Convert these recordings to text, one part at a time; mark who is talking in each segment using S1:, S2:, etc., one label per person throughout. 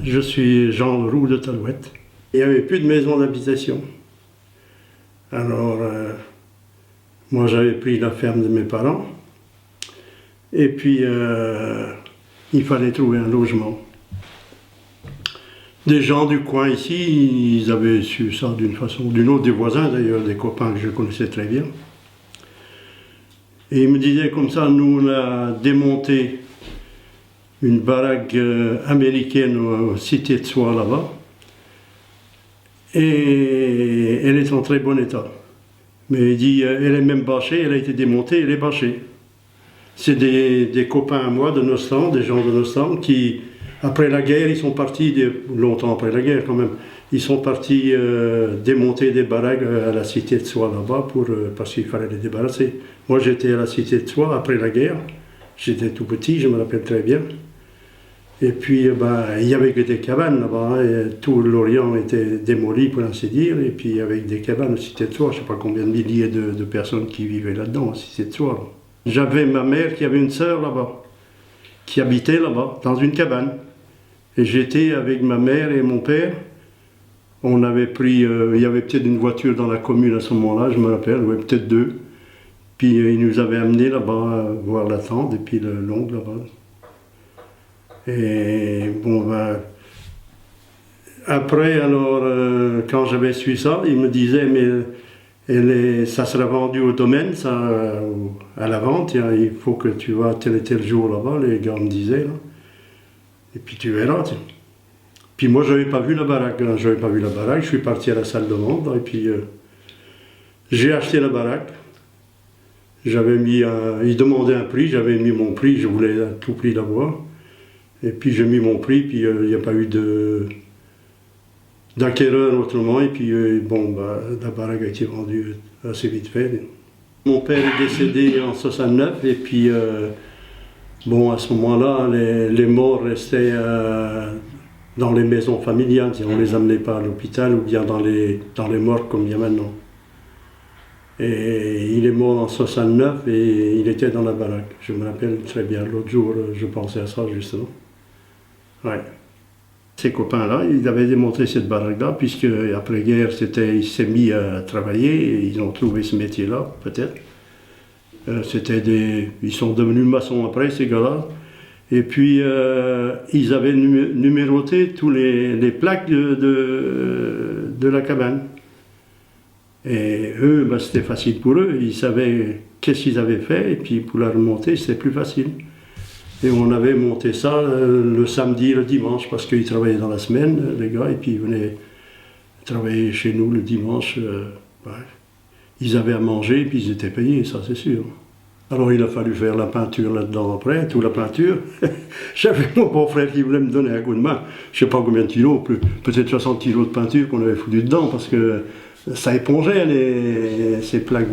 S1: Je suis Jean Leroux de Talouette. Il n'y avait plus de maison d'habitation. Alors, moi j'avais pris la ferme de mes parents. Et puis, il fallait trouver un logement. Des gens du coin ici, ils avaient su ça d'une façon ou d'une autre, des voisins d'ailleurs, des copains que je connaissais très bien. Et ils me disaient comme ça, nous on a démonté une baraque américaine au Cité de Soie là-bas. Et elle est en très bon état. Mais il dit, elle est même bâchée, elle a été démontée, elle est bâchée. C'est des copains à moi de Nostan, des gens de Nostan qui, après la guerre, ils sont partis, longtemps après la guerre quand même, ils sont partis démonter des baraques à la Cité de Soie là-bas parce qu'il fallait les débarrasser. Moi j'étais à la Cité de Soie après la guerre, j'étais tout petit, je me rappelle très bien. Et puis il y avait que des cabanes là-bas, hein, et tout l'Orient était démoli pour ainsi dire, et puis avec des cabanes à Cité de Soie, je ne sais pas combien de milliers de personnes qui vivaient là-dedans, à Cité de Soie. Là. J'avais ma mère qui avait une sœur là-bas, qui habitait là-bas, dans une cabane. Et j'étais avec ma mère et mon père. On avait pris, il y avait peut-être une voiture dans la commune à ce moment-là, je me rappelle, ouais, peut-être deux. Puis ils nous avaient amenés là-bas voir la tente et puis l'oncle là-bas. Et bon, après, alors, quand j'avais su ça, il me disait, mais ça sera vendu au domaine, ça, à la vente, il faut que tu vas tel et tel jour là-bas, les gars me disaient, là. Et puis tu verras. Puis moi, je n'avais pas vu la baraque, hein. Je n'avais pas vu la baraque, je suis parti à la salle de vente, là, et puis j'ai acheté la baraque. J'avais mis, il demandait un prix, j'avais mis mon prix, je voulais à tout prix l'avoir. Et puis j'ai mis mon prix, puis il n'y a pas eu d'acquéreur autrement, et puis la baraque a été vendue assez vite fait. Mon père est décédé en 69, et puis à ce moment-là, les morts restaient dans les maisons familiales, on ne les amenait pas à l'hôpital ou bien dans les morgues comme il y a maintenant. Et il est mort en 69 et il était dans la baraque. Je me rappelle très bien, l'autre jour, je pensais à ça justement. Ouais. Ces copains-là, ils avaient démonté cette baraque-là, puisque après-guerre, il s'est mis à travailler, et ils ont trouvé ce métier-là, peut-être. Ils sont devenus maçons après, ces gars-là. Et puis, ils avaient numéroté tous les plaques de la cabane. Et eux, c'était facile pour eux, ils savaient qu'est-ce qu'ils avaient fait, et puis pour la remonter, c'était plus facile. Et on avait monté ça le samedi et le dimanche, parce qu'ils travaillaient dans la semaine, les gars, et puis ils venaient travailler chez nous le dimanche. Ils avaient à manger, et puis ils étaient payés, ça c'est sûr. Alors il a fallu faire la peinture là-dedans après, toute la peinture. J'avais mon beau-frère qui voulait me donner un coup de main, je ne sais pas combien de kilos, peut-être 60 kilos de peinture qu'on avait foutu dedans, parce que ça épongeait ces plaques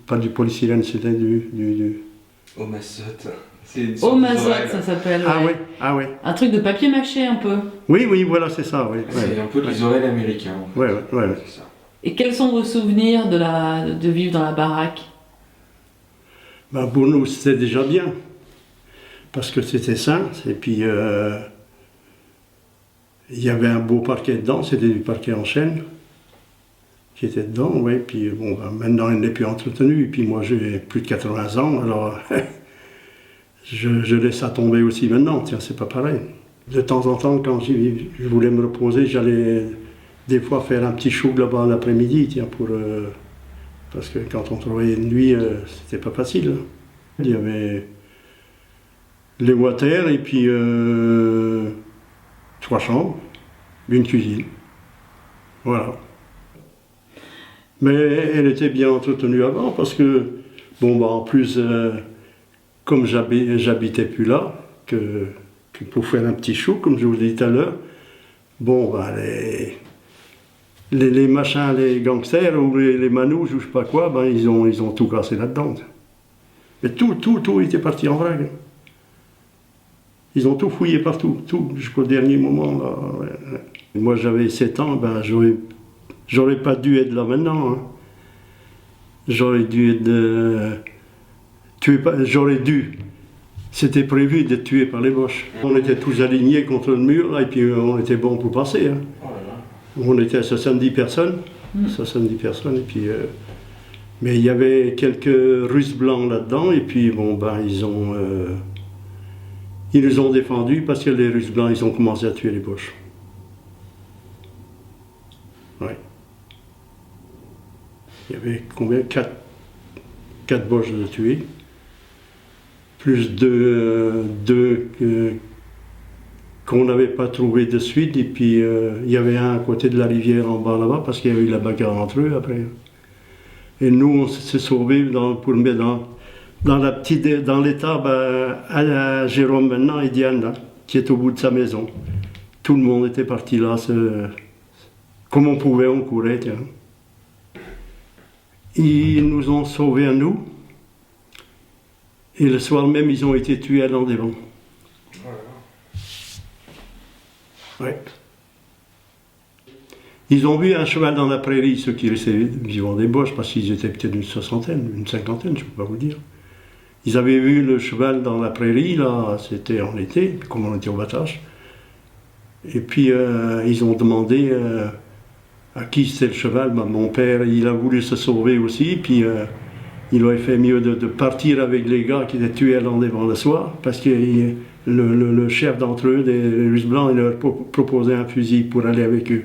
S1: pas du polystyrène, c'était du...
S2: Au massotte.
S3: Au mazotte, ça s'appelle. Ouais.
S1: Ah oui.
S3: Un truc de papier mâché un peu.
S1: Oui, voilà, c'est ça. Oui.
S2: C'est un peu les oreilles américains. En fait.
S1: Ouais.
S2: C'est ça.
S3: Et quels sont vos souvenirs de vivre dans la baraque?
S1: Pour nous, c'était déjà bien. Parce que c'était sain. Et puis, il y avait un beau parquet dedans. C'était du parquet en chêne qui était dedans. Ouais. Puis, maintenant, il n'est plus entretenu. Et puis, moi, j'ai plus de 80 ans. Alors... Je laisse ça tomber aussi maintenant, tiens, c'est pas pareil. De temps en temps, quand je voulais me reposer, j'allais des fois faire un petit choug là-bas l'après-midi, tiens, parce que quand on travaillait de nuit, c'était pas facile. Hein. Il y avait les water et puis 3 chambres, une cuisine. Voilà. Mais elle était bien entretenue avant parce que, en plus... comme j'habitais plus là, que pour faire un petit chou, comme je vous l'ai dit tout à l'heure, les machins, les gangsters ou les manouches ou je sais pas quoi, ils ont tout cassé là-dedans. Mais tout était parti en vrac. Ils ont tout fouillé partout, tout, jusqu'au dernier moment. Là, ouais. Moi j'avais 7 ans, j'aurais pas dû être là maintenant. Hein. J'aurais dû être... J'aurais dû C'était prévu d'être tués par les Boches. On était tous alignés contre le mur, là, et puis on était bon pour passer. Hein.
S2: Oh là là.
S1: On était à 70 personnes. 70 personnes, et puis... mais il y avait quelques Russes blancs là-dedans, et puis bon, ben, ils nous ont défendus parce que les Russes blancs, ils ont commencé à tuer les Boches. Ouais. Il y avait combien? 4 Boches de tués, plus deux qu'on n'avait pas trouvé de suite, et puis il y avait un à côté de la rivière en bas là-bas, parce qu'il y a eu la bagarre entre eux après. Et nous, on s'est sauvés pour le mettre dans l'état à Jérôme maintenant et Diane, là, qui est au bout de sa maison. Tout le monde était parti là, comme on pouvait, on courait. Tiens. Ils nous ont sauvés à nous, et le soir même, ils ont été tués à Landévent. Ouais. Ils ont vu un cheval dans la prairie, ceux qui restaient vivants des Boches, parce qu'ils étaient peut-être une soixantaine, une cinquantaine, je ne peux pas vous dire. Ils avaient vu le cheval dans la prairie, là, c'était en été, comme on était au battage. Et puis ils ont demandé à qui c'était le cheval. Ben, mon père, il a voulu se sauver aussi, puis il aurait fait mieux de partir avec les gars qui étaient tués à Landévent le soir, parce que le chef d'entre eux, des Russes blancs, il leur proposait un fusil pour aller avec eux.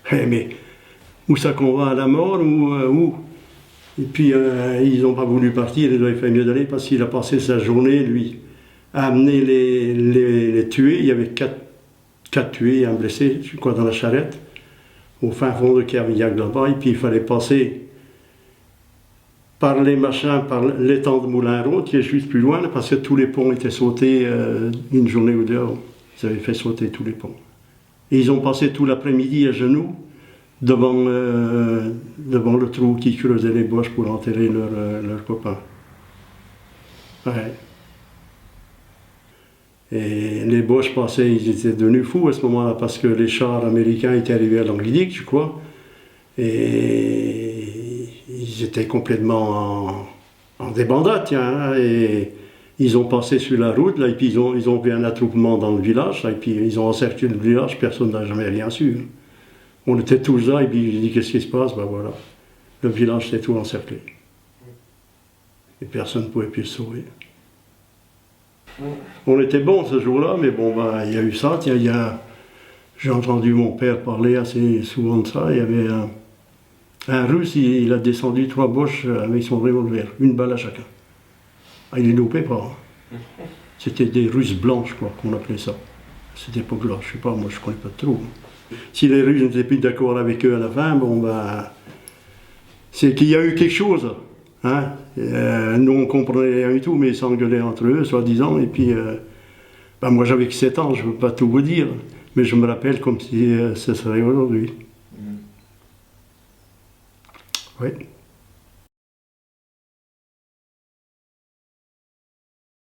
S1: Hey, mais où ça qu'on va, à la mort ou où? Et puis ils n'ont pas voulu partir, il aurait fait mieux d'aller parce qu'il a passé sa journée, lui, à amener les tués. Il y avait 4 tués et un blessé, je crois, dans la charrette, au fin fond de Carmillac là-bas. Et puis il fallait passer par les machins, par l'étang de Moulin-Roth, qui est juste plus loin, parce que tous les ponts étaient sautés une journée ou deux. Ils avaient fait sauter tous les ponts. Et ils ont passé tout l'après-midi à genoux devant le trou qui creusait les Boches pour enterrer leurs copains. Ouais. Et les Boches passaient, ils étaient devenus fous à ce moment-là parce que les chars américains étaient arrivés à Languidic, je crois. Et ils étaient complètement en débandade, hein, et ils ont passé sur la route, là, et puis ils ont vu un attroupement dans le village, là, et puis ils ont encerclé le village, personne n'a jamais rien su. On était tous là, et puis j'ai dit qu'est-ce qui se passe, ben voilà. Le village s'est tout encerclé. Et personne ne pouvait plus se sauver. On était bons ce jour-là, mais bon, ben, il y a eu ça, tiens, j'ai entendu mon père parler assez souvent de ça, il y avait un Russe, il a descendu 3 Boches avec son revolver, une balle à chacun. Ah, il les loupait pas. Hein. C'était des Russes blancs, je crois qu'on appelait ça. À cette époque-là, je sais pas, moi je connais pas trop. Si les Russes n'étaient plus d'accord avec eux à la fin, bon ben, c'est qu'il y a eu quelque chose. Hein. Nous on comprenait rien du tout, mais ils s'engueulaient entre eux, soi-disant, et puis ben, moi j'avais que 7 ans, je ne veux pas tout vous dire, mais je me rappelle comme si ce serait aujourd'hui. Oui.